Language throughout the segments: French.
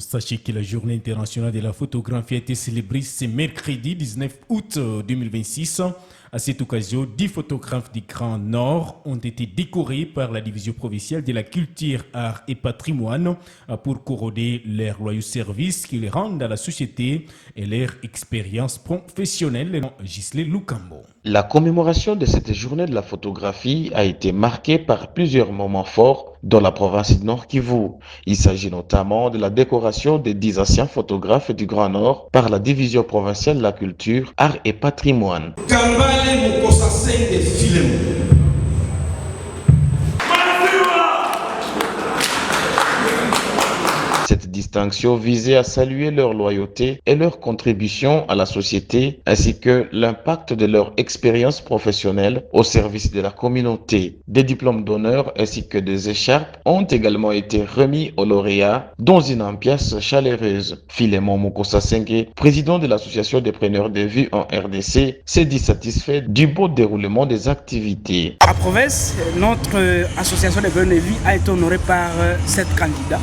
Sachez que la journée internationale de la photographie a été célébrée ce mercredi 19 août 2026. À cette occasion, 10 photographes du Grand Nord ont été décorés par la division provinciale de la culture, art et patrimoine pour corroder leur loyaux services qu'ils rendent à la société et leur expérience professionnelle. Ghislain Lukambo. La commémoration de cette journée de la photographie a été marquée par plusieurs moments forts dans la province du Nord Kivu. Il s'agit notamment de la décoration des 10 anciens photographes du Grand Nord par la division provinciale de la culture, art et patrimoine. Cette distinction visait à saluer leur loyauté et leur contribution à la société, ainsi que l'impact de leur expérience professionnelle au service de la communauté. Des diplômes d'honneur ainsi que des écharpes ont également été remis aux lauréats dans une ambiance chaleureuse. Philémon Mukosasengue, président de l'association des preneurs de vue en RDC, s'est dit satisfait du beau déroulement des activités. À Province, notre association des preneurs de vue a été honorée par 7 candidats.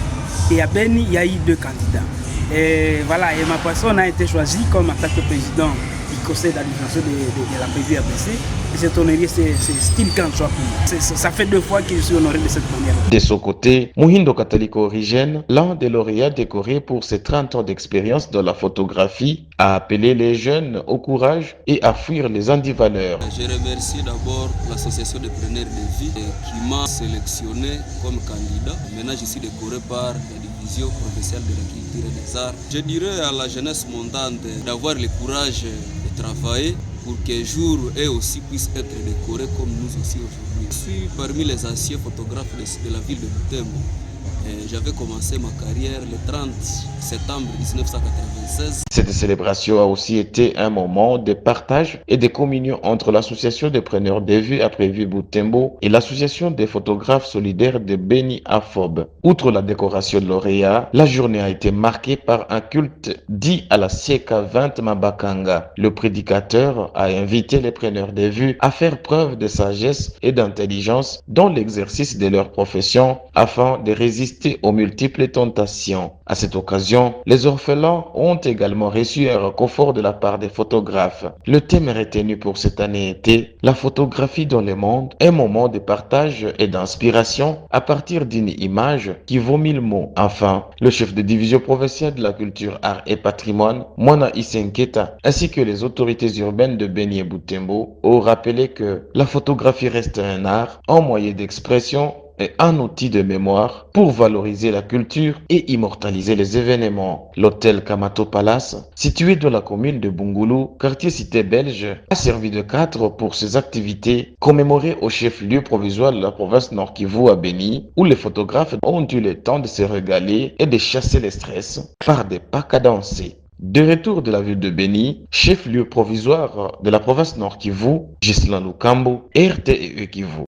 Et à Beni, il y a eu 2 candidats. Et voilà, et ma personne a été choisie comme en tant que président du conseil d'administration de la PV RDC. Et cette honorée, c'est style quand soit pour moi. Ça fait 2 fois que je suis honoré de cette manière. De son côté, Muhindo Catholique Origène, l'un des lauréats décorés pour ses 30 ans d'expérience dans la photographie, a appelé les jeunes au courage et à fuir les antivaleurs. Je remercie d'abord l'association des preneurs de vie qui m'a sélectionné comme candidat. Maintenant, je suis décoré par la division provinciale de la culture et des arts. Je dirais à la jeunesse montante d'avoir le courage de travailler pour qu'un jour eux aussi puissent être décorés comme nous aussi aujourd'hui. Je suis parmi les anciens photographes de la ville de Butembo. J'avais commencé ma carrière le 30 septembre 1996. Cette célébration a aussi été un moment de partage et de communion entre l'association des preneurs de vue après vue Butembo et l'association des photographes solidaires de Beni Afob. Outre la décoration de lauréats, la journée a été marquée par un culte dit à la Sieka 20 Mabakanga. Le prédicateur a invité les preneurs de vue à faire preuve de sagesse et d'intelligence dans l'exercice de leur profession afin de résister aux multiples tentations. À cette occasion, les orphelins ont également reçu un réconfort de la part des photographes. Le thème retenu pour cette année était la photographie dans le monde, un moment de partage et d'inspiration à partir d'une image qui vaut 1000 mots. Enfin, le chef de division provinciale de la culture, art et patrimoine, Mwana Isenketa, ainsi que les autorités urbaines de Beni et Butembo ont rappelé que la photographie reste un art, un moyen d'expression et un outil de mémoire pour valoriser la culture et immortaliser les événements. L'hôtel Kamato Palace, situé dans la commune de Bungulu, quartier cité belge, a servi de cadre pour ses activités commémorées au chef-lieu provisoire de la province Nord Kivu à Beni, où les photographes ont eu le temps de se régaler et de chasser le stress par des pas cadencés. De retour de la ville de Beni, chef-lieu provisoire de la province Nord Kivu, Ghislain Lukambo, RTE Kivu.